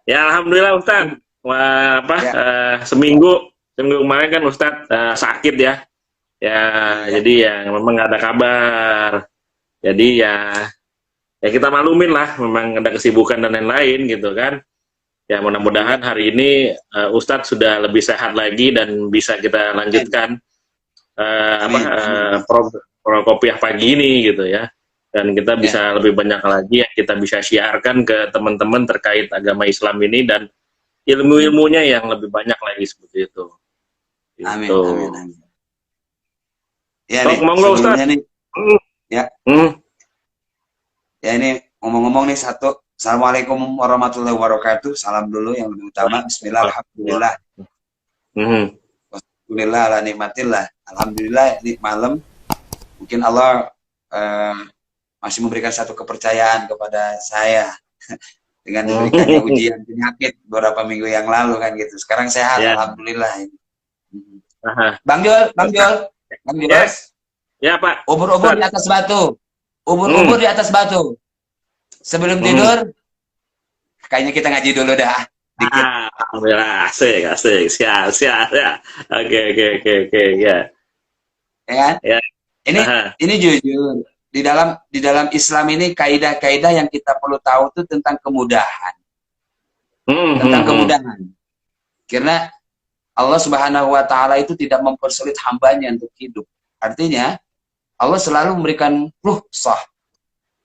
Ya, alhamdulillah Ustaz. Wah, apa Ya, seminggu kemarin kan Ustaz sakit ya. Ya, iya. jadi ya memang nggak ada kabar. Jadi ya kita maklumin lah, memang ada kesibukan dan lain-lain gitu kan. Ya Alhamdulillah. mudah-mudahan hari ini Ustadz sudah lebih sehat lagi dan bisa kita Amin. lanjutkan Amin. Amin. pro kopiah pagi ini gitu ya. Dan kita Ya. bisa lebih banyak lagi yang kita bisa siarkan ke teman-teman terkait agama Islam ini dan ilmu-ilmunya yang lebih banyak lagi seperti itu. Amin. Itu. Amin. Amin. Ya Oh, nih, monggo sebelumnya Ustadz. nih, Hmm. ya, Hmm. ya ini ngomong-ngomong nih satu. Assalamualaikum warahmatullahi wabarakatuh. Salam dulu yang lebih utama. Bismillah, alhamdulillah. Hmm. Alhamdulillah, ala nikmatillah. Alhamdulillah, ini malam. Mungkin Allah eh, masih memberikan satu kepercayaan kepada saya dengan diberikannya Hmm. ujian penyakit beberapa minggu yang lalu kan gitu. Sekarang sehat, Ya. alhamdulillah. Aha. Bang Jol, Bang Jol, Bang Jol, Yes. Ya, Pak. ubur-ubur di Ustadz. atas batu, Hmm. ubur-ubur di atas batu. Sebelum Hmm. tidur, kayaknya kita ngaji dulu dah, dikit, Alhamdulillah, asik, asik, siap, siap, ya. Oke, oke, oke, oke, ya, ya kan? ya, Ini, aha. ini jujur di dalam Islam ini kaidah-kaidah yang kita perlu tahu itu Hmm, tentang hmm, hmm. kemudahan. Karena Allah Subhanahu wa taala itu tidak mempersulit hambanya untuk hidup. Artinya, Allah selalu memberikan rukhsah.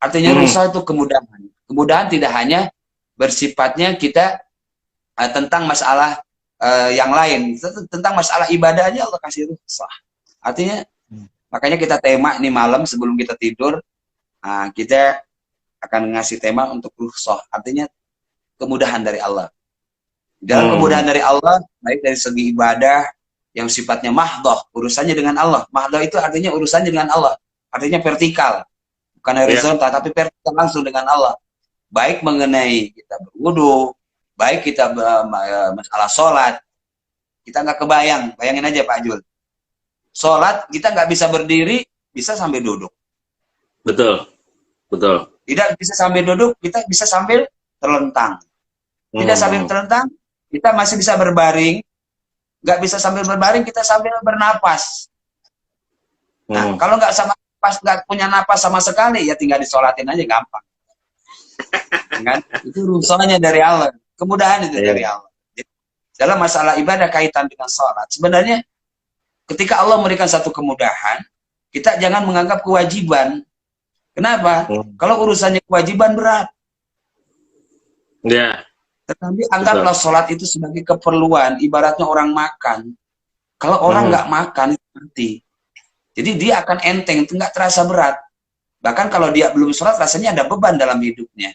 Artinya Hmm. rukhsah itu kemudahan. Kemudahan tidak hanya bersifatnya kita tentang masalah yang lain, tentang masalah ibadah aja Allah kasih rukhsah. Artinya, makanya kita tema ini malam sebelum kita tidur, kita akan ngasih tema untuk rukhsah. Artinya kemudahan dari Allah. Dalam Hmm. kemudahan dari Allah, baik dari segi ibadah yang sifatnya mahdoh, urusannya dengan Allah. Mahdoh itu artinya urusannya dengan Allah. Artinya vertikal, bukan Ya. horizontal, tapi vertikal langsung dengan Allah. Baik mengenai kita berwudu, baik kita masalah sholat, kita nggak kebayang. Bayangin aja Pak Jul. Sholat kita nggak bisa berdiri, bisa sambil duduk. Betul, betul. Tidak bisa sambil duduk, kita bisa sambil terlentang. Tidak sambil Hmm. terlentang, kita masih bisa berbaring. Nggak bisa sambil berbaring, kita sambil bernapas. Nah, Hmm. kalau nggak sama pas nggak punya napas sama sekali, ya tinggal disolatin aja gampang. Kan? Itu rusuhnya dari Allah. Kemudahan itu dari Ya. Allah. Jadi, dalam masalah ibadah kaitan dengan sholat, sebenarnya ketika Allah memberikan satu kemudahan, kita jangan menganggap kewajiban. Kenapa? Hmm. Kalau urusannya kewajiban berat. Ya, Tetapi betul. anggaplah sholat itu sebagai keperluan, ibaratnya orang makan. Kalau orang Hmm. nggak makan, itu mati. Jadi dia akan enteng, itu nggak terasa berat. Bahkan kalau dia belum sholat, rasanya ada beban dalam hidupnya.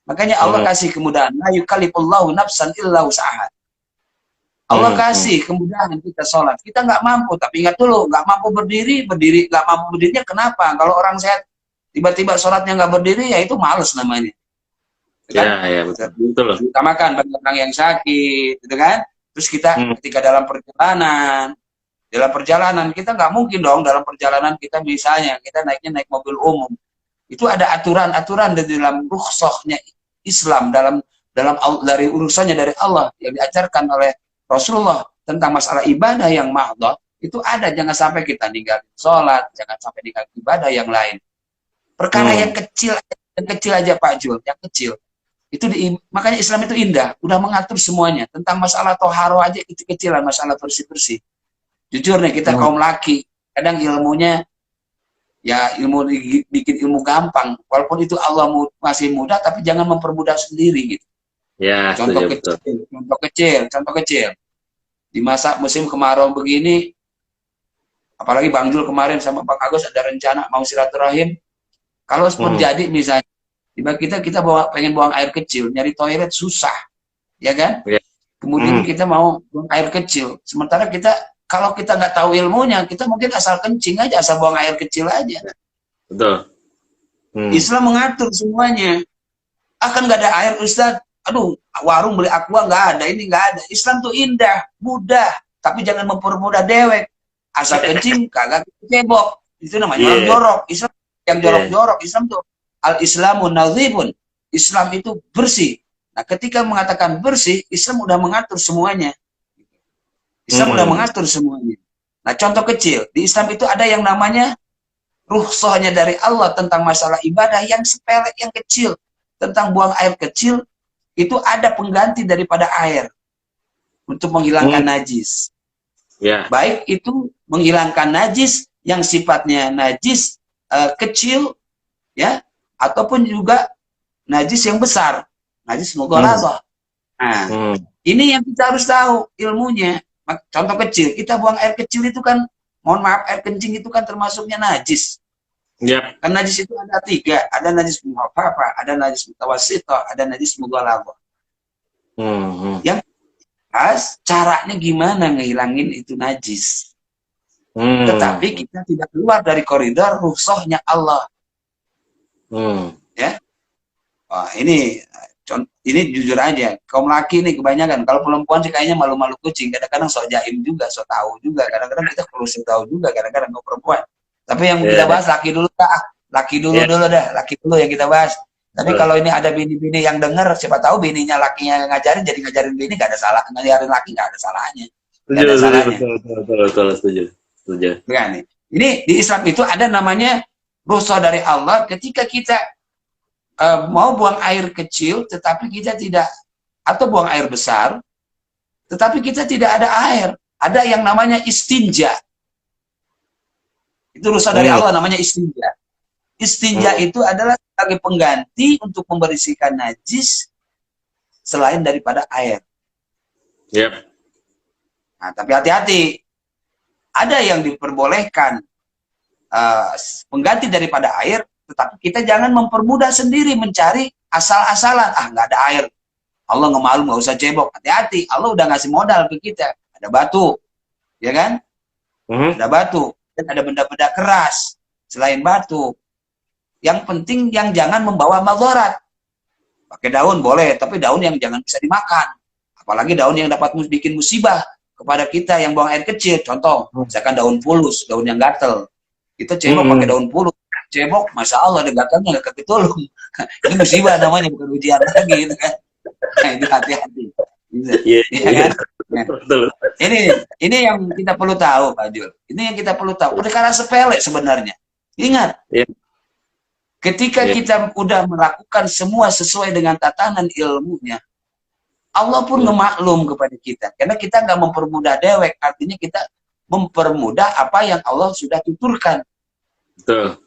Makanya Allah Hmm. kasih kemudahan. La yukallifullahu nafsan illa usaha. Allah Hmm. Hmm. kasih kemudahan kita sholat. Kita nggak mampu, tapi ingat dulu, nggak mampu berdiri, nggak mampu berdirinya kenapa? Kalau orang sehat, tiba-tiba sholatnya nggak berdiri, ya itu males namanya. Ya, Kan? ya, betul. Betul loh. Diutamakan bagi orang yang sakit, gitu kan? Terus kita Hmm. ketika dalam perjalanan kita nggak mungkin dong dalam perjalanan kita misalnya kita naiknya naik mobil umum itu ada aturan-aturan di dalam rukhsahnya Islam dalam dalam dari urusannya dari Allah yang diajarkan oleh Rasulullah tentang masalah ibadah yang mahdhah itu ada. Jangan sampai kita ninggalin sholat, jangan sampai ninggalin ibadah yang lain, perkara Hmm. yang kecil aja Pak Jul, yang kecil itu makanya Islam itu indah, udah mengatur semuanya tentang masalah toharo aja kecil-kecilan, masalah bersih-bersih. Jujur nih kita Hmm. kaum laki kadang ilmunya ya ilmu bikin ilmu gampang walaupun itu Allah masih mudah tapi jangan mempermudah sendiri gitu. Ya, contoh setuju betul. kecil contoh kecil contoh kecil di masa musim kemarau begini, apalagi Bang Jul kemarin sama Bang Agus ada rencana mau silaturahim, kalau pun Hmm. jadi misalnya tiba kita pengen buang air kecil, nyari toilet susah ya kan, Ya. kemudian Hmm. kita mau buang air kecil sementara kita kalau kita nggak tahu ilmunya kita mungkin asal kencing aja, asal buang air kecil aja. Betul. Hmm. Islam mengatur semuanya. Akan nggak ada air Ustaz, aduh warung beli aqua nggak ada, ini nggak ada. Islam tuh indah, mudah, tapi jangan mempermudah dewek, asal kencing kagak cebok, itu namanya orang Iya. jorok. Islam yang Iya. jorok-jorok, Islam tuh al Islamun nazibun, Islam itu bersih, Nah, ketika mengatakan bersih, Islam udah mengatur semuanya. Islam udah mengatur semuanya. Nah, contoh kecil, di Islam itu ada yang namanya rukhsahnya dari Allah tentang masalah ibadah yang sepele, yang kecil. Tentang buang air kecil, itu ada pengganti daripada air untuk menghilangkan najis. Ya. Baik itu menghilangkan najis yang sifatnya najis kecil, ya, ataupun juga najis yang besar, najis mughaladzah. Nah, ini yang kita harus tahu ilmunya. Contoh kecil, kita buang air kecil itu kan, mohon maaf, air kencing itu kan termasuknya najis. Yep. Kan najis itu ada 3, ada najis muhaffafah, ada najis mutawassithah, ada najis mughaladzah. Yang caranya gimana ngehilangin itu najis. Tetapi kita tidak keluar dari koridor rukhsahnya Allah. Ya. Wah, ini jujur aja, kaum laki nih kebanyakan. Kalau perempuan sih kayaknya malu-malu kucing. Kadang-kadang sok jaim juga, sok tahu juga. Kadang-kadang kita perlu sok tahu juga. Kadang-kadang kaum perempuan. Tapi yang kita bahas laki dulu dah. Laki dulu dah. Laki dulu yang kita bahas. Tapi kalau ini ada bini-bini yang denger, siapa tahu bininya lakinya ngajarin, jadi ngajarin bini gak ada salah, ngajarin laki gak ada salahnya. Gak ada salahnya. Betul, setuju. Nah, ini di Islam itu ada namanya rukhsah dari Allah ketika kita mau buang air kecil, tetapi kita tidak, atau buang air besar, tetapi kita tidak ada air. Ada yang namanya istinja. Itu rukhsah dari Allah, namanya istinja. Istinja itu adalah sebagai pengganti untuk membersihkan najis selain daripada air. Yep. Nah, tapi hati-hati. Ada yang diperbolehkan pengganti daripada air, tetapi kita jangan mempermudah sendiri mencari asal-asalan. Ah, nggak ada air. Allah nggak malu, nggak usah cebok. Hati-hati. Allah udah ngasih modal ke kita. Ada batu. Ya kan? Ada batu. Dan ada benda-benda keras. Selain batu. Yang penting yang jangan membawa madharat. Pakai daun boleh, tapi daun yang jangan bisa dimakan. Apalagi daun yang dapat bikin musibah kepada kita yang buang air kecil. Contoh, misalkan daun pulus, daun yang gatel. Kita cebok pakai daun pulus. Cebok, Masya Allah, ada gatalnya, nggak ketulung. Ini musibah namanya, bukan ujian lagi. Gitu kan. Nah, itu hati-hati. Kan? Nah, ini yang kita perlu tahu, Pak Jul. Ini yang kita perlu tahu. Udah karena sepele sebenarnya. Ingat. Ketika kita udah melakukan semua sesuai dengan tatanan ilmunya, Allah pun ngemaklum kepada kita. Karena kita nggak mempermudah dewek, artinya kita mempermudah apa yang Allah sudah tuturkan. Betul.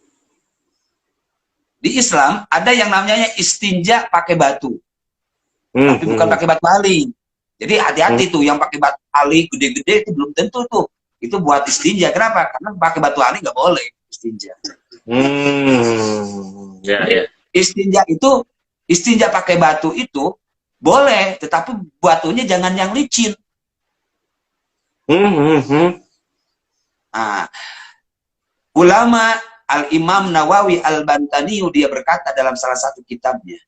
Di Islam ada yang namanya istinja pakai batu. Tapi bukan pakai batu ali. Jadi hati-hati tuh, yang pakai batu ali gede-gede itu belum tentu tuh. Itu buat istinja. Kenapa? Karena pakai batu ali nggak boleh istinja. Istinja pakai batu itu boleh, tetapi batunya jangan yang licin. Nah, ulama Al-Imam Nawawi Al-Bantani dia berkata dalam salah satu kitabnya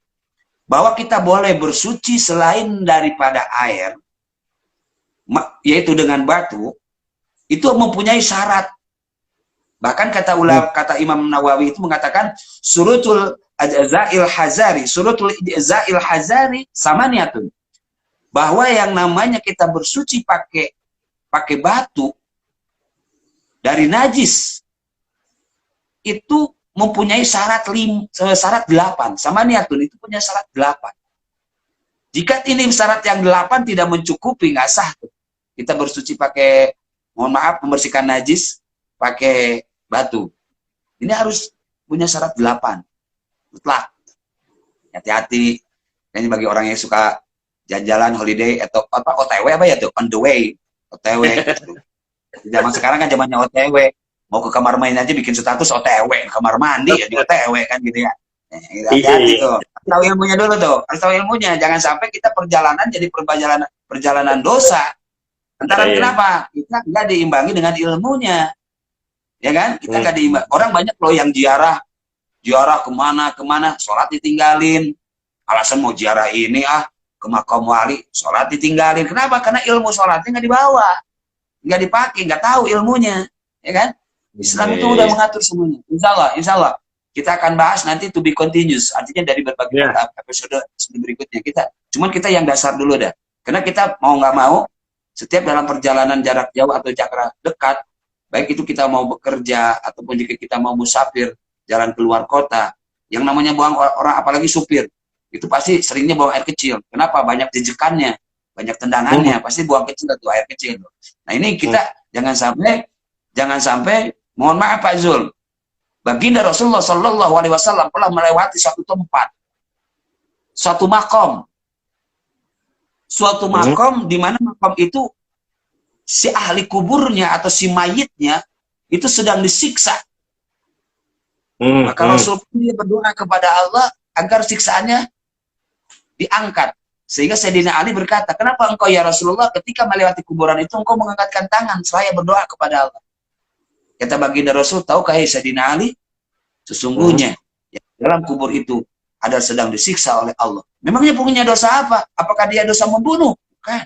bahwa kita boleh bersuci selain daripada air, yaitu dengan batu, itu mempunyai syarat. Bahkan kata Imam Nawawi itu mengatakan surutul ijza'il hazari samaniatun. Bahwa yang namanya kita bersuci pakai batu dari najis itu mempunyai syarat 8. Samaniatun itu punya syarat 8. Jika ini syarat yang 8 tidak mencukupi, nggak sah tuh. Kita bersuci pakai, mohon maaf, membersihkan najis pakai batu. Ini harus punya syarat 8. Mutlak. Hati-hati. Ini bagi orang yang suka jalan-jalan holiday atau apa OTW apa ya tuh? On the way. OTW. Zaman sekarang kan zamannya OTW. Mau ke kamar main aja bikin status OTW, kamar mandi ya di OTW kan gitu ya. Hati-hati tuh. Tahu ilmunya dulu tuh. Harus tahu ilmunya. Jangan sampai kita perjalanan jadi perjalanan dosa. Antara kenapa? Kita nggak diimbangi dengan ilmunya. Ya kan? Kita nggak diimbang. Orang banyak loh yang ziarah kemana, sholat ditinggalin. Alasan mau ziarah ini ke makam wali, sholat ditinggalin. Kenapa? Karena ilmu sholatnya nggak dibawa, nggak dipakai, nggak tahu ilmunya, ya kan? Islam itu udah mengatur semuanya. Insya Allah, kita akan bahas nanti to be continuous, artinya dari berbagai episode berikutnya. Cuman kita yang dasar dulu dah. Karena kita mau nggak mau, setiap dalam perjalanan jarak jauh atau jarak dekat, baik itu kita mau bekerja, ataupun jika kita mau musafir, jalan keluar kota, yang namanya buang orang, apalagi supir, itu pasti seringnya buang air kecil. Kenapa? Banyak jejekannya, banyak tendangannya, pasti buang kecil atau air kecil. Nah ini kita jangan sampai, mohon maaf Pak Zul, baginda Rasulullah Shallallahu Alaihi Wasallam pernah melewati suatu tempat, suatu makom, di mana makom itu si ahli kuburnya atau si mayitnya itu sedang disiksa. Maka Rasul berdoa kepada Allah agar siksaannya diangkat. Sehingga Sayyidina Ali berkata, kenapa engkau ya Rasulullah ketika melewati kuburan itu engkau mengangkatkan tangan seraya berdoa kepada Allah? Kata baginda Rasul, tahukah Sayyidina Ali, sesungguhnya dalam kubur itu ada sedang disiksa oleh Allah. Memangnya punya dosa apa? Apakah dia dosa membunuh? Bukan.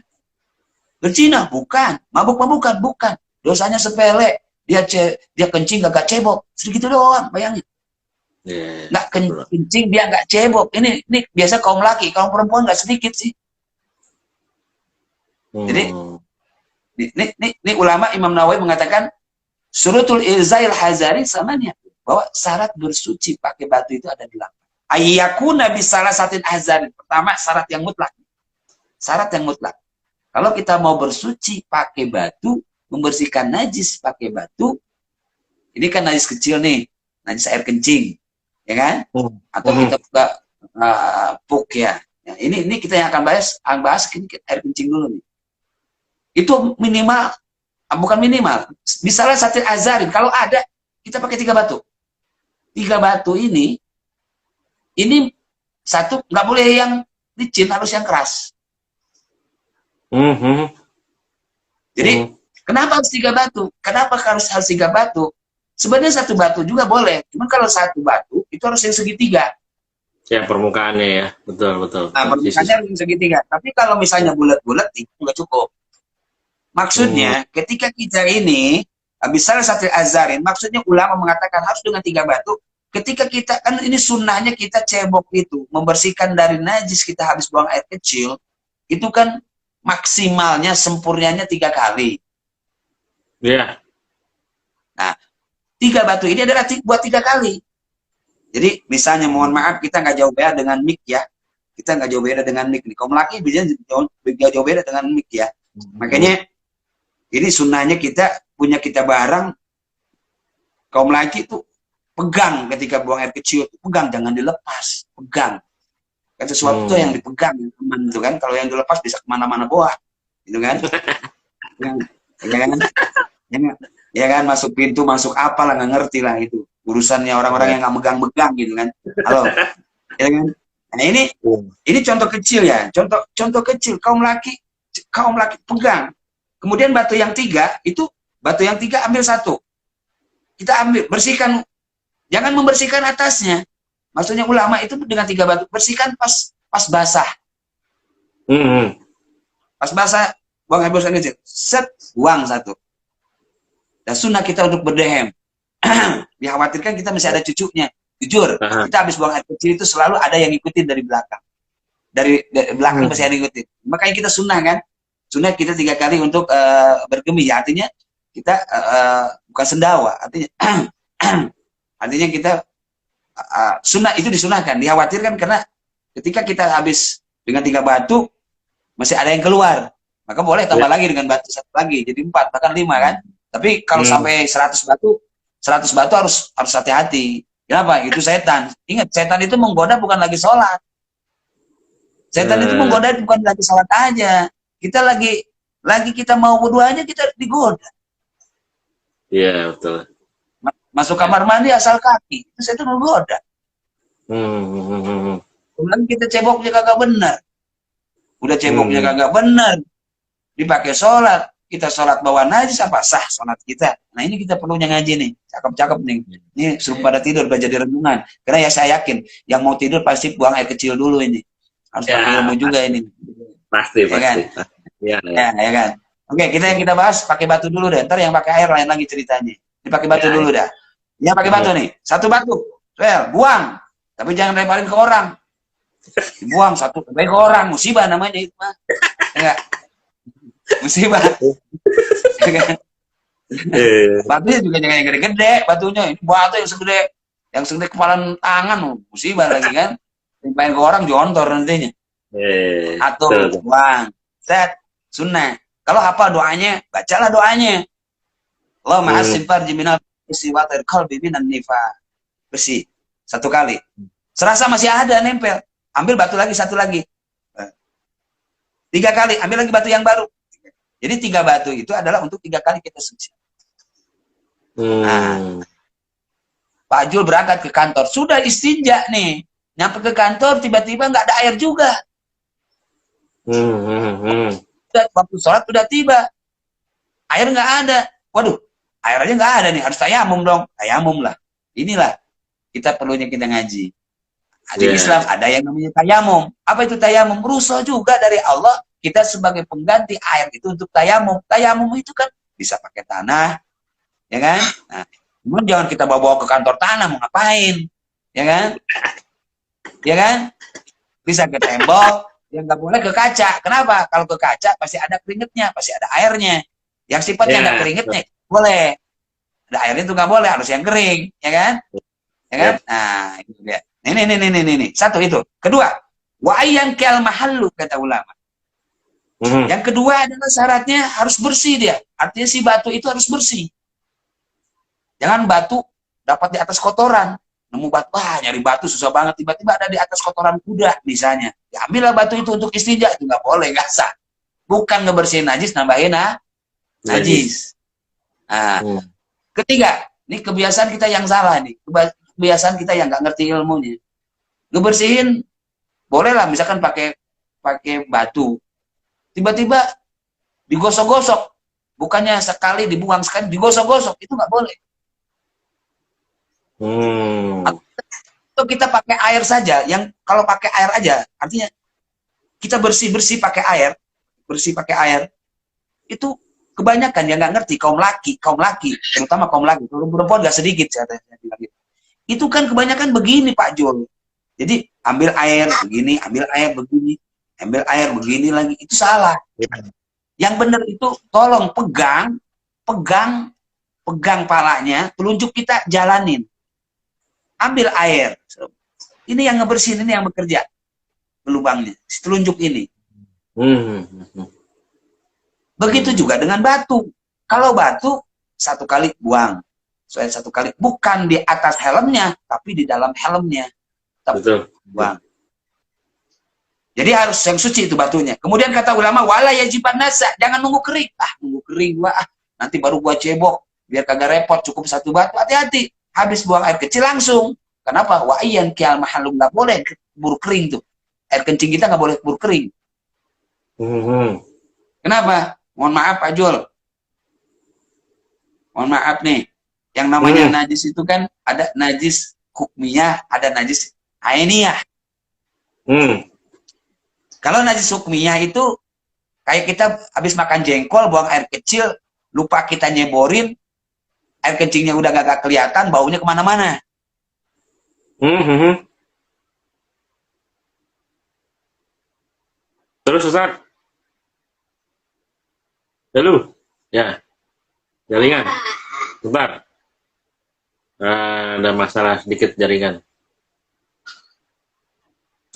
Berzina? Bukan. Mabuk-mabukan? Bukan. Dosanya sepele. Dia kencing gak cebok. Segitu doang, bayangin. Nggak kencing, dia nggak cebok. Ini biasa kaum laki, kaum perempuan nggak sedikit sih. Jadi, ini ulama Imam Nawawi mengatakan, Surutul Ilzail Hazari samanya, bahwa syarat bersuci pakai batu itu ada 8. Ayyakuna bisalah satin azan. Pertama, syarat yang mutlak. Syarat yang mutlak. Kalau kita mau bersuci pakai batu, membersihkan najis pakai batu, ini kan najis kecil nih, najis air kencing, ya kan? Atau kita buka puk ya. Ini kita yang akan bahas ini air kencing dulu nih. Itu minimal, bukan minimal, bisalah satin azarin. Kalau ada, kita pakai 3 batu. 3 batu ini satu nggak boleh yang licin, harus yang keras. Jadi kenapa harus 3 batu? Kenapa harus 3 batu? Sebenarnya 1 batu juga boleh, cuman kalau 1 batu itu harus yang segitiga. Ya permukaannya ya, betul. Nah permukaannya harus yang segitiga. Tapi kalau misalnya bulat-bulat itu nggak cukup. Maksudnya ketika kita ini bisalah satil azarin, maksudnya ulama mengatakan harus dengan 3 batu. Ketika kita, kan ini sunnahnya kita cebok itu, membersihkan dari najis kita habis buang air kecil, itu kan maksimalnya, sempurnanya 3 kali. Iya. Nah, 3 batu ini adalah buat 3 kali. Jadi, misalnya, mohon maaf, kita nggak jauh beda dengan mik ya. Kita nggak jauh beda dengan mik. Kaum laki biasanya jauh beda dengan mik ya. Makanya, ini sunnahnya kita barang, kaum laki itu pegang ketika buang air kecil, pegang, jangan dilepas, pegang. Kan sesuatu yang dipegang, teman itu kan. Kalau yang dilepas bisa kemana-mana bawa, gitu kan? ya kan, masuk pintu, masuk apalah, nggak ngerti lah itu. Urusannya orang-orang yang nggak megang-megang, gitu kan? Halo, ya kan? Nah ini contoh kecil ya, contoh kecil. Kaum laki pegang. Kemudian batu yang 3 itu, ambil 1. Kita ambil, bersihkan. Jangan membersihkan atasnya. Maksudnya ulama itu dengan 3 batu. Bersihkan pas basah. Pas basah, buang air bersih kecil. Set, buang 1. Dan sunnah kita untuk berdehem. Dikhawatirkan kita masih ada cucunya. Jujur, kita habis buang air kecil itu selalu ada yang ngikutin dari belakang. Dari belakang masih ada yang ngikutin. Makanya kita sunnah kan. Sunnah kita 3 kali untuk bergemih. Ya, artinya kita bukan sendawa. Artinya kita sunnah itu disunahkan, dikhawatirkan karena ketika kita habis dengan 3 batu masih ada yang keluar, maka boleh tambah lagi dengan batu 1 lagi, jadi 4 bahkan 5 kan. Tapi kalau sampai 100 batu harus hati-hati. Kenapa? Itu setan. Ingat, setan itu menggoda bukan lagi sholat. Setan itu menggoda bukan lagi sholat aja. Kita lagi kita mau berdoa aja kita digoda. Iya betul. Masuk kamar mandi asal kaki, itu saya tuh menggoda. Kemudian kita ceboknya kagak benar. Udah ceboknya kagak benar, dipakai sholat, kita sholat bawa najis apa sah sholat kita. Nah ini kita perlunya ngaji nih, cakep-cakep nih. Ini suruh pada tidur, belajar di renungan. Karena ya saya yakin, yang mau tidur pasti buang air kecil dulu ini. Harus pakai ilmu juga ini. Pasti, ya kan? Ya kan. Oke, kita bahas pakai batu dulu deh. Ntar yang pakai air lain lagi ceritanya. Dipakai batu dulu dah. Ya pakai batu nih. 1 batu. buang. Tapi jangan lemparin ke orang. Dibuang satu, ke orang. Musibah namanya itu mah. Enggak. Musibah. Batunya juga jangan yang gede-gede. Batunya. Ini batu yang segede kepala tangan. Musibah lagi kan. Lemparin ke orang, jontor nantinya. Atau buang. Set. Sunnah. Kalau apa doanya, bacalah doanya. Allahumma asim farji minal istiwatir qalbi minan nifaq. Bersih. Satu kali. Serasa masih ada nempel. Ambil batu lagi, satu lagi. 3 kali. Ambil lagi batu yang baru. Jadi 3 batu itu adalah untuk 3 kali kita suci. Nah, Pak Jul berangkat ke kantor. Sudah istinja nih. Nyampe ke kantor, tiba-tiba nggak ada air juga. Waktu sholat udah tiba. Air nggak ada. Waduh, air aja nggak ada nih. Harus tayamum dong. Tayamum lah. Inilah kita perlunya kita ngaji. Di Islam ada yang namanya tayamum. Apa itu tayamum? Rusuh juga dari Allah. Kita sebagai pengganti air itu untuk tayamum. Tayamum itu kan bisa pakai tanah. Ya kan? Nah, cuman jangan kita bawa ke kantor tanah. Mau ngapain? Ya kan? Ya kan? Bisa ke tembok. Yang nggak boleh ke kaca. Kenapa? Kalau ke kaca pasti ada keringetnya, pasti ada airnya. Yang sifatnya ada keringetnya boleh. Ada airnya itu nggak boleh, harus yang kering, ya kan? Ya kan? Nah, itu dia. Ini. Satu itu. Kedua, wa ayyan kal mahallu kata ulama. Yang kedua adalah syaratnya harus bersih dia. Artinya si batu itu harus bersih. Jangan batu dapat di atas kotoran. Nemu batu, nyari batu susah banget, tiba-tiba ada di atas kotoran kuda misalnya. Ya, ambillah batu itu untuk istinja, itu nggak boleh, nggak sah. Bukan ngebersihin najis, nambahin najis. Nah, ketiga, ini kebiasaan kita yang salah nih, kebiasaan kita yang nggak ngerti ilmunya. Ngebersihin, bolehlah misalkan pakai batu, tiba-tiba digosok-gosok, bukannya sekali dibuang, sekali digosok-gosok, itu nggak boleh. Atau kita pakai air saja, yang kalau pakai air aja, artinya kita bersih-bersih pakai air, itu kebanyakan yang nggak ngerti, kaum laki, terutama kaum laki, kalau perempuan nggak sedikit, itu kan kebanyakan begini Pak Jul. Jadi ambil air begini, ambil air begini lagi, itu salah. Yang benar itu tolong pegang palanya, telunjuk kita jalanin. Ambil air. Ini yang ngebersihin, ini yang bekerja. Lubangnya, telunjuk ini. Begitu juga dengan batu. Kalau batu, 1 kali buang. Soalnya 1 kali. Bukan di atas helmnya, tapi di dalam helmnya. Betul. Buang. Jadi harus yang suci itu batunya. Kemudian kata ulama, wala yajiban nasa. Jangan nunggu kering. Nunggu kering gua. Nanti baru gua cebok. Biar kagak repot, cukup 1 batu. Hati-hati. Habis buang air kecil langsung. Kenapa? Wa ayyan kial mahalum, nggak boleh buru kering tuh. Air kencing kita nggak boleh buru kering. Kenapa? Mohon maaf Pak Jul. Mohon maaf nih. Yang namanya najis itu kan ada najis hukmiyah, ada najis ainiyah. Kalau najis hukmiyah itu kayak kita habis makan jengkol, buang air kecil, lupa kita nyeborin, air kencingnya udah gak kelihatan, baunya kemana-mana. Terus Ustaz? Halo? Ya. Jaringan. Bentar. Ada masalah sedikit jaringan.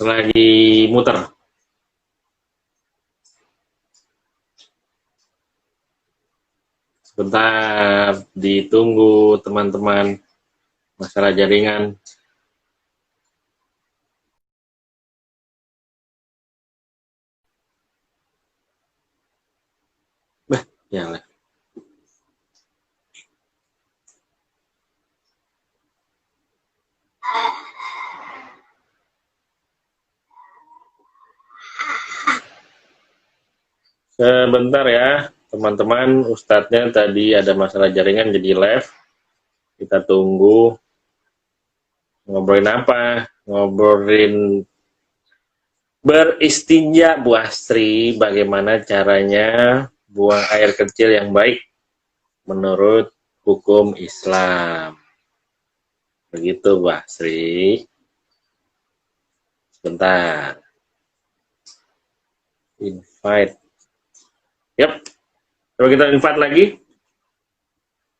Lagi muter. Sebentar, ditunggu teman-teman. Masalah jaringan. Ya lah. Sebentar ya, teman-teman. Ustadznya tadi ada masalah jaringan jadi live. Kita tunggu. Ngobrolin apa? Ngobrolin beristinja, Bu Astri. Bagaimana caranya buang air kecil yang baik menurut hukum Islam. Begitu, Mbak Sri. Sebentar. Invite. Yap. Coba kita invite lagi.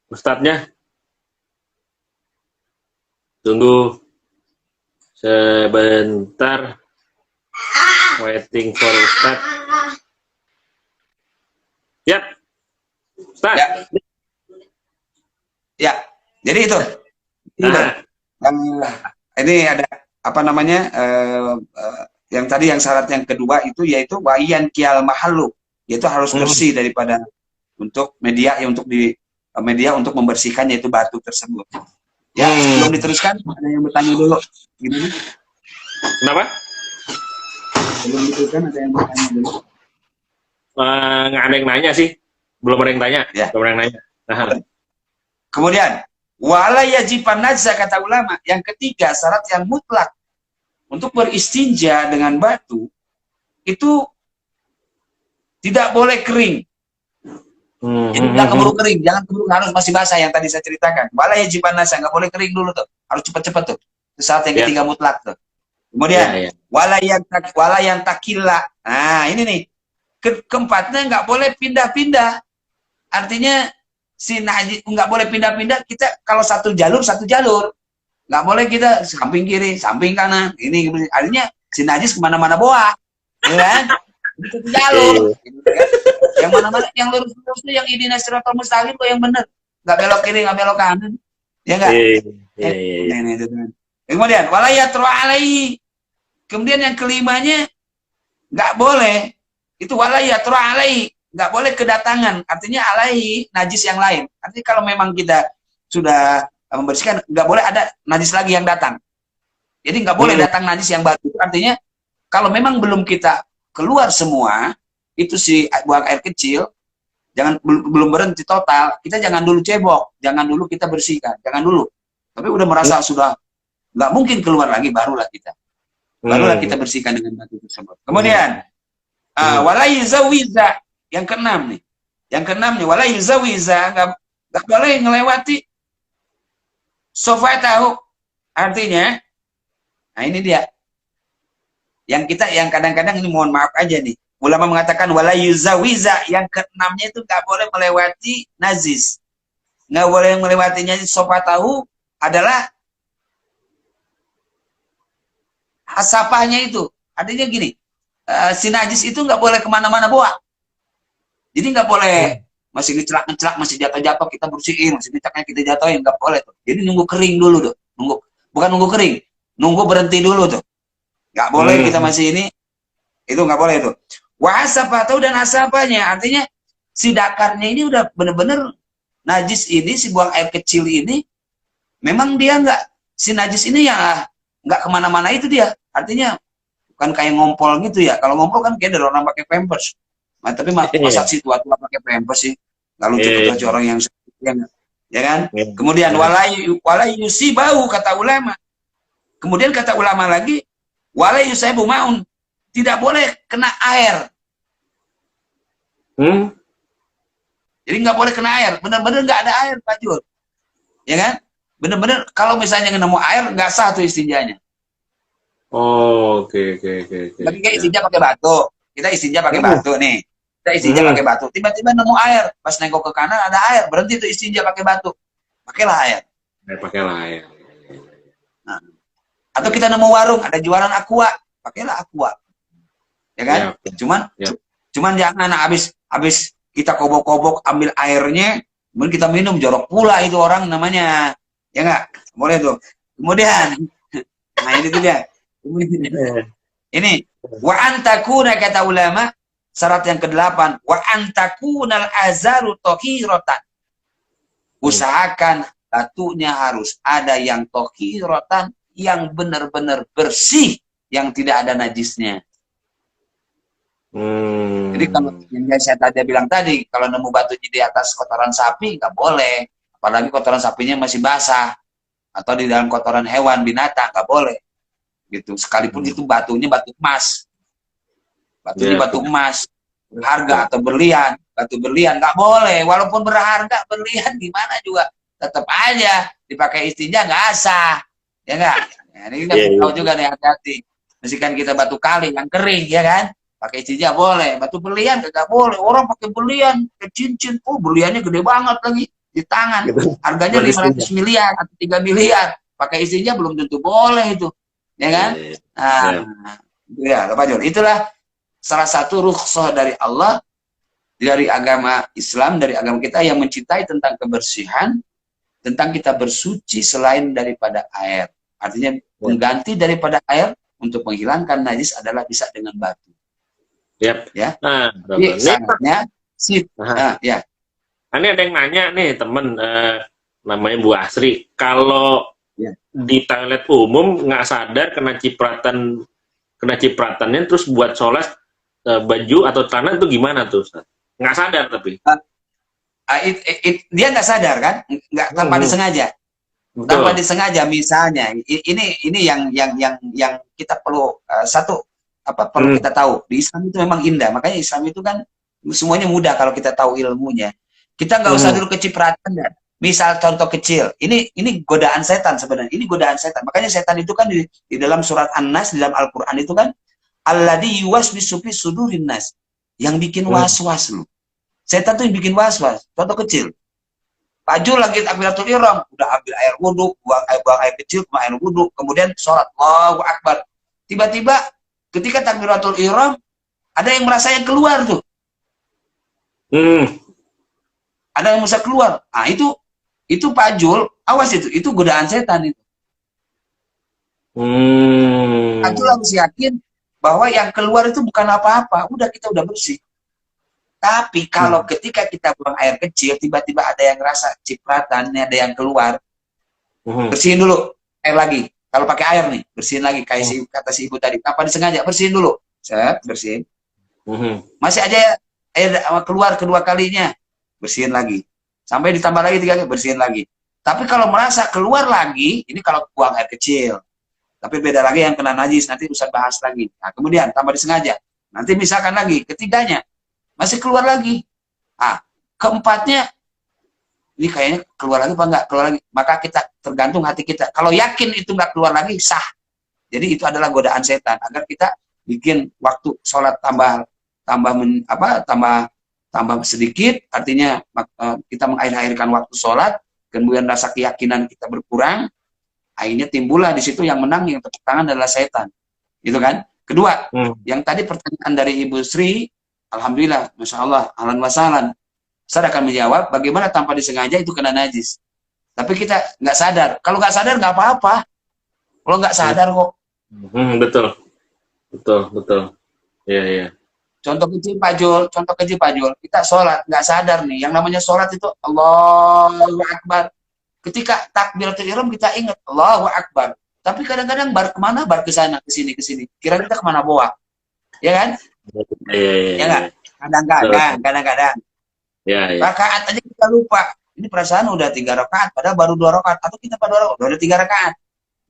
Ustadznya. Tunggu sebentar. Waiting for Ustadz. Yap. Ustadz. Ya. Ya. Jadi itu. Nah. Ini ada apa namanya? Yang tadi yang syarat yang kedua itu yaitu wayan kial mahalu, yaitu harus bersih daripada untuk media ya, untuk di media untuk membersihkan yaitu batu tersebut. Ya, sebelum diteruskan ada yang bertanya dulu. Gimana? Kenapa? Sebelum diteruskan ada yang bertanya dulu. Nggak ada yang nanya sih. Belum ada yang tanya. Ya. Belum ada yang nanya. Nah. Kemudian wala yajiban nazza kata ulama. Yang ketiga syarat yang mutlak untuk beristinja dengan batu itu tidak boleh kering. Jadi nggak keburu kering, jangan keburu, harus masih basah yang tadi saya ceritakan. Wala yajiban nazza, nggak boleh kering dulu tuh, harus cepet-cepet tuh. Itu syarat yang ketiga mutlak tuh. Kemudian wala yang takila. Nah ini nih keempatnya nggak boleh pindah-pindah. Artinya si najis nggak boleh pindah-pindah. Kita kalau satu jalur nggak boleh kita samping kiri, samping kanan. Ini artinya si najis kemana-mana boa, ya kan? Itu jalur. Gitu, kan? Yang mana-mana, yang lurus-lurus itu yang idina siratal mustaqim kok yang benar. Nggak belok kiri, nggak belok kanan. Ya nggak? Kemudian walayatru alaihi. Kemudian yang kelimanya nggak boleh. Itu walayatru alaihi. Nggak boleh kedatangan. Artinya alaihi najis yang lain. Artinya kalau memang kita sudah membersihkan, nggak boleh ada najis lagi yang datang. Jadi nggak boleh datang najis yang baru. Artinya kalau memang belum kita keluar semua, itu si buang air kecil, belum berhenti total, kita jangan dulu cebok, jangan dulu kita bersihkan, jangan dulu. Tapi udah merasa sudah nggak mungkin keluar lagi, barulah kita bersihkan dengan batu tersebut. Kemudian wala yuzawiza, yang keenam nih, wala yuzawiza, nggak boleh ngelewati sofa tahu, artinya, nah ini dia, yang kadang-kadang ini mohon maaf aja nih, ulama mengatakan wala yuzawiza, yang keenamnya itu nggak boleh melewati najis, nggak boleh melewati najis. Sofa tahu adalah hasapahnya itu, artinya gini, si najis itu nggak boleh kemana-mana bawa, jadi nggak boleh masih ngecelak, masih jatuh-jatuh kita bersihin, masih dicaknya kita jatuhin, nggak boleh tuh. Jadi nunggu kering dulu tuh, bukan nunggu kering, nunggu berhenti dulu tuh, nggak boleh kita masih ini, itu nggak boleh tuh. Wahasapa tahu dan asapanya, artinya si dakarnya ini udah bener-bener najis ini, si buang air kecil ini, memang dia si najis ini ya nggak kemana-mana itu dia, artinya bukan kayak ngompol gitu ya. Kalau ngompol kan kayak ada orang pakai pampers. Nah, tapi masa si tua-tua pakai pampers sih, nggak lucu orang yang ya kan. Kemudian walayu si bau kata ulama. Kemudian kata ulama lagi walayu saya maun, tidak boleh kena air. Jadi nggak boleh kena air, benar-benar nggak ada air Pak Jul, ya kan? Benar-benar kalau misalnya nemu air nggak sah tuh istinjanya. Oke. Tapi kayak istinja pakai batu, kita istinja pakai batu nih. Kita istinja pakai batu, tiba-tiba nemu air, pas nengok ke kanan ada air, berhenti tuh istinja pakai batu, pakailah air. Nah, atau kita nemu warung, ada jualan aqua, pakailah aqua, ya kan? Cuman jangan habis kita kobok-kobok ambil airnya, kemudian kita minum, jorok pula itu orang namanya, ya nggak? Boleh tuh. Kemudian, nah ini tuh dia. Ini wa antakuna kata ulama. Syarat yang ke-8, wa antakunal azaru tohiratan. Usahakan batunya harus ada yang tohiratan, yang benar-benar bersih, yang tidak ada najisnya. Jadi kalau yang saya tadi bilang tadi, kalau nemu batu di atas kotoran sapi, nggak boleh. Apalagi kotoran sapinya masih basah. Atau di dalam kotoran hewan, binatang, nggak boleh. Gitu. Sekalipun itu batunya batu emas. Batunya batu emas, berharga atau berlian, batu berlian nggak boleh. Walaupun berharga berlian gimana juga, tetap aja dipakai istinja nggak sah. Ya nggak? Ya, ini kita Iya, tahu iya. juga nih, hati-hati. Misalkan kita batu kali yang kering, ya kan? Pakai cincin boleh, batu berlian nggak boleh. Orang pakai berlian, pakai cincin, oh berliannya gede banget lagi di tangan. Gitu. Harganya Buat istrinya. 500 miliar atau 3 miliar. Pakai istrinya belum tentu boleh itu, ya Iya, kan? iya. Iya. Nah, ya, Pak Jul. Itulah salah satu rukhsah dari Allah, dari agama Islam, dari agama kita yang mencintai tentang kebersihan, tentang kita bersuci selain daripada air. Artinya Iya. pengganti daripada air untuk menghilangkan najis adalah bisa dengan batu. Yap. Ya, Nah, jadi ini, sangatnya sip. nah, Nah, ya, ini ada yang nanya nih temen, namanya Bu Asri, kalau ya. di toilet umum nggak sadar kena cipratannya terus buat sholat, baju atau tanah itu gimana tuh Ustaz? Nggak sadar tapi. Dia nggak sadar kan, nggak tanpa Hmm, disengaja. Tanpa betul. disengaja, misalnya ini yang kita perlu satu apa perlu Hmm, kita tahu, di Islam itu memang indah, makanya Islam itu kan semuanya mudah kalau kita tahu ilmunya. Kita nggak usah hmm, dulu kecipratan dan misal contoh kecil, ini godaan setan sebenarnya, ini godaan setan, makanya setan itu kan di dalam surat An-Nas, di dalam Al-Quran itu kan alladzi yuwaswisu fi sudurin nas, yang bikin hmm, was-was lu, setan tuh yang bikin was-was. Contoh kecil, Paju lagi takbiratul ihram, udah ambil air wudhu, buang air kecil, buang air wudhu, kemudian sholat, Allahu Akbar. Tiba-tiba ketika takbiratul ihram, ada yang merasa yang keluar tuh, hmm, ada yang merasa keluar. Ah itu Pajul, awas itu godaan setan itu. Pajul hmm, harus yakin bahwa yang keluar itu bukan apa-apa, udah kita udah bersih. Tapi kalau hmm, ketika kita buang air kecil, tiba-tiba ada yang rasa cipratan, ada yang keluar, hmm, bersihin dulu air lagi. Kalau pakai air nih, bersihin lagi kayak hmm, kata si ibu tadi. Tanpa disengaja, bersihin dulu. Set, bersihin. hmm, Masih aja air keluar kedua kalinya, bersihin lagi. Sampai ditambah lagi 3 kali, bersihin lagi. Tapi kalau merasa keluar lagi, ini kalau buang air kecil. Tapi beda lagi yang kena najis, nanti bisa bahas lagi. Nah, kemudian tambah disengaja. Nanti misalkan lagi, ketiganya masih keluar lagi. Ah, keempatnya ini kayaknya keluar lagi apa enggak keluar lagi, maka kita tergantung hati kita. Kalau yakin itu enggak keluar lagi, sah. Jadi itu adalah godaan setan agar kita bikin waktu sholat tambah sedikit, artinya kita mengakhir-akhirkan waktu sholat, kemudian rasa keyakinan kita berkurang, akhirnya timbullah di situ yang menang, yang tepuk tangan adalah setan, gitu kan. Kedua, hmm. yang tadi pertanyaan dari Ibu Sri, alhamdulillah, masya Allah, ahlan wasalan. Saya akan menjawab bagaimana tanpa disengaja itu kena najis. Tapi kita nggak sadar. Kalau nggak sadar nggak apa-apa. Kalau nggak sadar kok. Betul, betul, betul. Iya, iya. Contoh kecil Pak Jul. Kita sholat nggak sadar nih. Yang namanya sholat itu Allahu Akbar. Ketika takbiratul ihram kita ingat Allahu Akbar. Tapi kadang-kadang bar kemana? Bar ke sana, ke sini, ke sini. Kira kita kemana bawa? Ya kan? Iya, iya, Ya iya. nggak? Kadang-kadang. Iya, iya. Rakaat aja kita lupa. Ini perasaan udah 3 rakaat, padahal baru 2 rakaat. Atau kita pada 2 rakaat, udah 3 rakaat.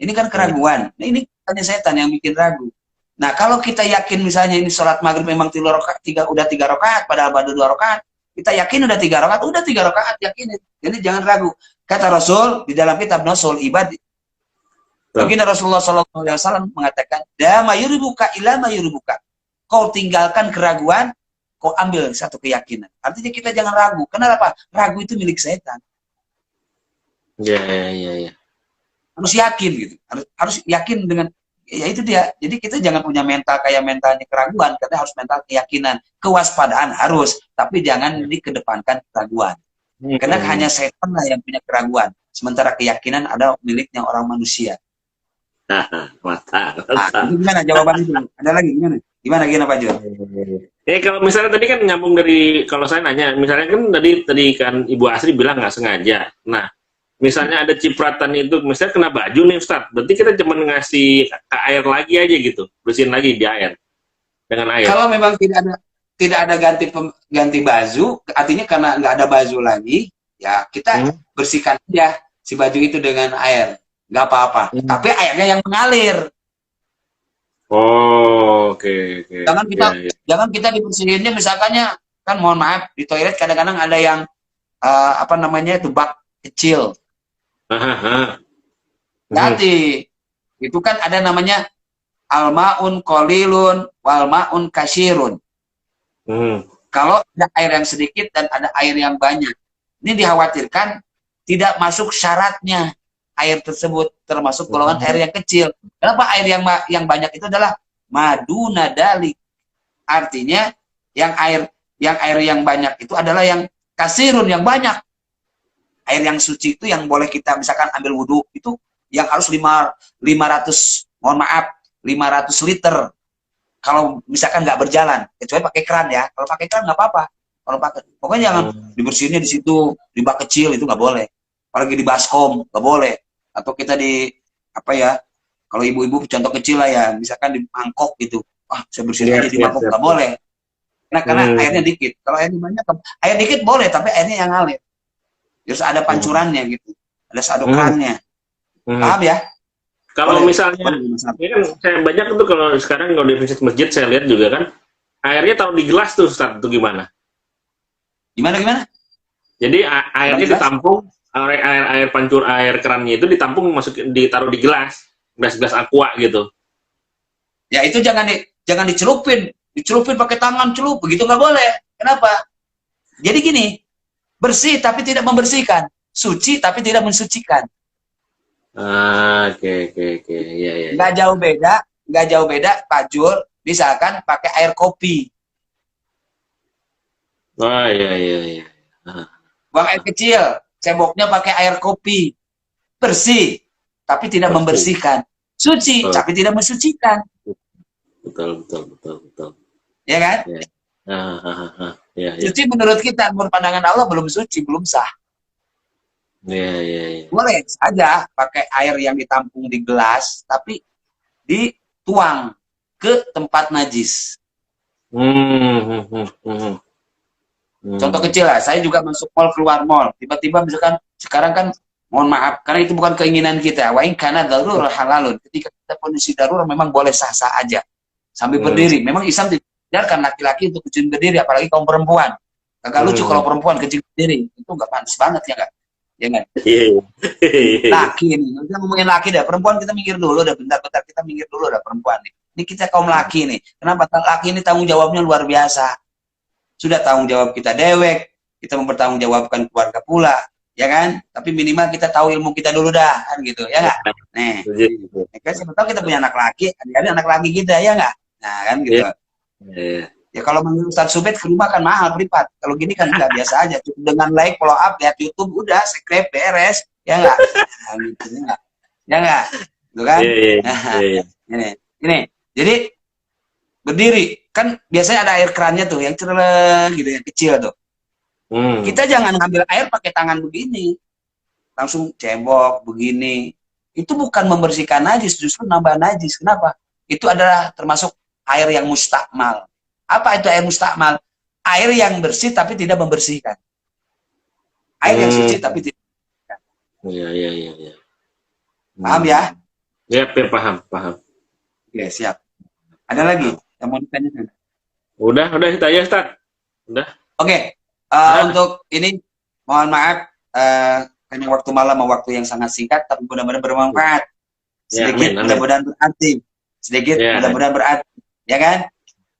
Ini kan keraguan. Nah, ini hanya setan yang bikin ragu. Nah, kalau kita yakin misalnya ini sholat maghrib memang 3 rakaat, udah 3 rakaat, padahal baru 2 rakaat, kita yakin udah 3 rakaat, yakin. Jadi jangan ragu. Kata Rasul di dalam kitab Nusul Ibad, baginda Rasulullah SAW mengatakan, "Dama yuribuka ila ma yuribuka." Kau tinggalkan keraguan, kau ambil satu keyakinan. Artinya kita jangan ragu. Kenapa? Ragu itu milik setan. Iya, iya, iya, iya. Harus yakin gitu. Harus yakin dengan ya itu dia. Jadi kita jangan punya mental kayak mentalnya keraguan, kita harus mental keyakinan, kewaspadaan harus, tapi jangan dikedepankan keraguan. Karena hanya setan lah yang punya keraguan, sementara keyakinan ada miliknya orang manusia. Mantap, Nah, mantap. itu gimana jawaban itu? Ada lagi gimana? Gimana Pak Jo? Kalau misalnya tadi kan nyambung dari, kalau saya nanya, misalnya kan tadi kan Ibu Asri bilang nggak sengaja. Nah, misalnya ada cipratan itu, misalnya kena baju nih Ustaz, berarti kita cuma ngasih air lagi aja gitu, bersihin lagi di air dengan air. Kalau memang tidak ada ganti baju, artinya karena nggak ada baju lagi, ya kita bersihkan aja si baju itu dengan air, nggak apa-apa. Tapi airnya yang mengalir. Oh, oke, oke. Jangan kita dibersihinnya, misalkannya kan mohon maaf di toilet kadang-kadang ada yang apa namanya itu bak kecil. Hati Itu kan ada namanya almaun qalilun wal maun kasirun. Kalau ada air yang sedikit dan ada air yang banyak, ini dikhawatirkan tidak masuk syaratnya air tersebut, termasuk golongan air yang kecil. Kenapa air yang banyak itu adalah maduna dalik? Artinya yang air yang banyak itu adalah yang kasirun, yang banyak. Air yang suci itu yang boleh kita misalkan ambil wudhu itu yang harus 500, mohon maaf, 500 liter. Kalau misalkan nggak berjalan, kecuali pakai keran ya. Kalau pakai keran nggak apa-apa. Kalau pakai, pokoknya jangan dibersihinnya di situ, di bak kecil itu nggak boleh. Apalagi di baskom nggak boleh. Atau kita di apa ya? Kalau ibu-ibu contoh kecil lah ya, misalkan di mangkok gitu. Ah, saya bersihin aja di mangkok nggak boleh. Karena airnya dikit. Kalau airnya banyak, air dikit boleh, tapi airnya yang ngalir. Terus ada pancurannya gitu, ada sadukannya. Paham ya? Kalau misalnya, ini kan saya banyak itu kalau sekarang kalau di masjid saya lihat juga kan, airnya taruh di gelas tuh, Ustaz, itu gimana? Gimana? Jadi airnya ditampung, air pancur, air kerannya itu ditampung, ditaruh di gelas aqua gitu. Ya itu jangan dicelupin pakai tangan celup, begitu nggak boleh. Kenapa? Jadi gini, bersih tapi tidak membersihkan, suci tapi tidak mensucikan. Oke. Ya. Nggak jauh beda, Pak Jul, misalkan pakai air kopi. Oh, iya. Buang air kecil, ceboknya pakai air kopi. Bersih, tapi tidak membersihkan. Suci, tapi tidak mensucikan. Betul. Ya kan? Ya. Suci menurut kita, menurut pandangan Allah belum suci, belum sah. Ya. Boleh saja pakai air yang ditampung di gelas, tapi dituang ke tempat najis. Contoh kecil lah, saya juga masuk mall, keluar mall, tiba-tiba misalkan sekarang kan, mohon maaf, karena itu bukan keinginan kita. Wa in kana darurah halalun. Ketika kita kondisi darurat memang boleh sah-sah aja sambil berdiri. Memang Islam tidak biarkan laki-laki untuk kecil berdiri, apalagi kaum perempuan. Agak lucu kalau perempuan kecil berdiri, itu nggak pantas banget ya nggak? Ya nggak? Laki nih, kita ngomongin laki dah. Perempuan kita minggir dulu, dah bentar-bentar kita minggir dulu dah perempuan nih. Ini kita kaum laki nih. Kenapa laki ini tanggung jawabnya luar biasa? Sudah tanggung jawab kita dewek, kita mempertanggungjawabkan keluarga pula, ya kan? Tapi minimal kita tahu ilmu kita dulu dah, kan gitu, ya nggak? Nih, kan siapa tahu kita punya anak laki, ada anak laki kita, ya nggak? Nah, kan gitu. Ya kalau menurut Ustaz Subed ke rumah kan mahal privat. Kalau gini kan nggak, biasa aja. Cukup dengan like, follow up, lihat YouTube, udah, subscribe, beres, ya nggak? Nah, gitu, ya nggak? Gitu kan? Ini. Jadi berdiri kan biasanya ada air kerannya tuh yang cereng gitu, yang kecil tuh. Kita jangan ngambil air pakai tangan begini, langsung cebok begini. Itu bukan membersihkan najis, justru nambah najis. Kenapa? Itu adalah termasuk air yang mustakmal. Apa itu air mustakmal? Air yang bersih tapi tidak membersihkan. Air yang suci tapi tidak membersihkan. Iya. Paham ya? Ya, paham. Oke, siap. Ada lagi yang mau ditanyakan? Udah itu aja, Ustaz. Udah. Oke. Untuk ini mohon maaf, karena waktu malam waktu yang sangat singkat, tapi mudah-mudahan bermanfaat. Sedikit mudah-mudahan berarti. Mudah-mudahan berarti. Ya kan?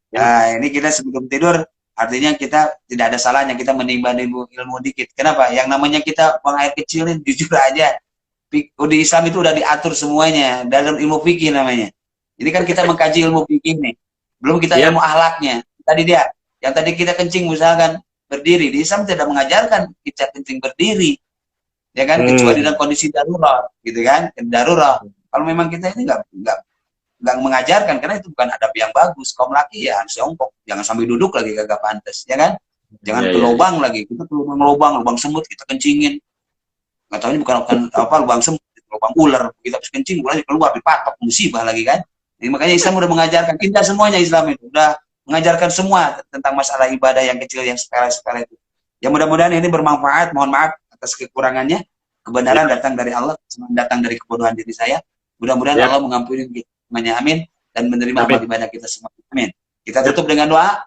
Nah, ini kita sebelum tidur, artinya kita tidak ada salahnya kita menimba ilmu dikit. Kenapa? Yang namanya kita buang air kecil ini jujur aja. Di Islam itu udah diatur semuanya dalam ilmu fikih namanya. Jadi kan kita mengkaji ilmu fikih nih. Belum kita ilmu akhlaknya. Yang tadi kita kencing misalkan berdiri, di Islam tidak mengajarkan kita kencing berdiri. Ya kan, kecuali dalam kondisi darurat, gitu kan? Darurat. Kalau memang kita ini nggak mengajarkan, karena itu bukan adab yang bagus. Kaum laki ya harus jongkok, jangan sampai duduk lagi, kagak pantas, ya kan? Jangan ke lubang lagi, kita ke lubang semut kita kencingin, nggak tahu ini bukan apa lubang semut, lubang ular, kita habis kencing mulai keluar dipatok, musibah lagi kan? Jadi makanya Islam udah mengajarkan kita semuanya, Islam itu udah mengajarkan semua tentang masalah ibadah yang kecil, yang sepele itu. Ya mudah-mudahan ini bermanfaat. Mohon maaf atas kekurangannya. Kebenaran datang dari Allah, datang dari kebodohan diri saya. Mudah-mudahan Allah mengampuni kita. Amin, dan menerima amal ibadah kita semua. Amin. Kita tutup dengan doa.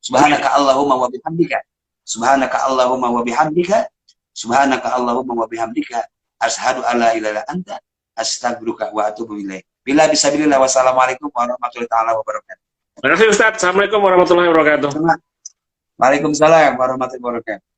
Subhanaka Allahumma wa bihamdika. Subhanaka Allahumma wa bihamdika. Subhanaka Allahumma wa bihamdika. Asyhadu alla ilaha illa anta astaghfiruka wa atubu ilaik. Bila bisabilillah, wassalamualaikum warahmatullahi taala wabarakatuh. Terima kasih Ustaz. Assalamualaikum warahmatullahi wabarakatuh. Waalaikumsalam warahmatullahi wabarakatuh.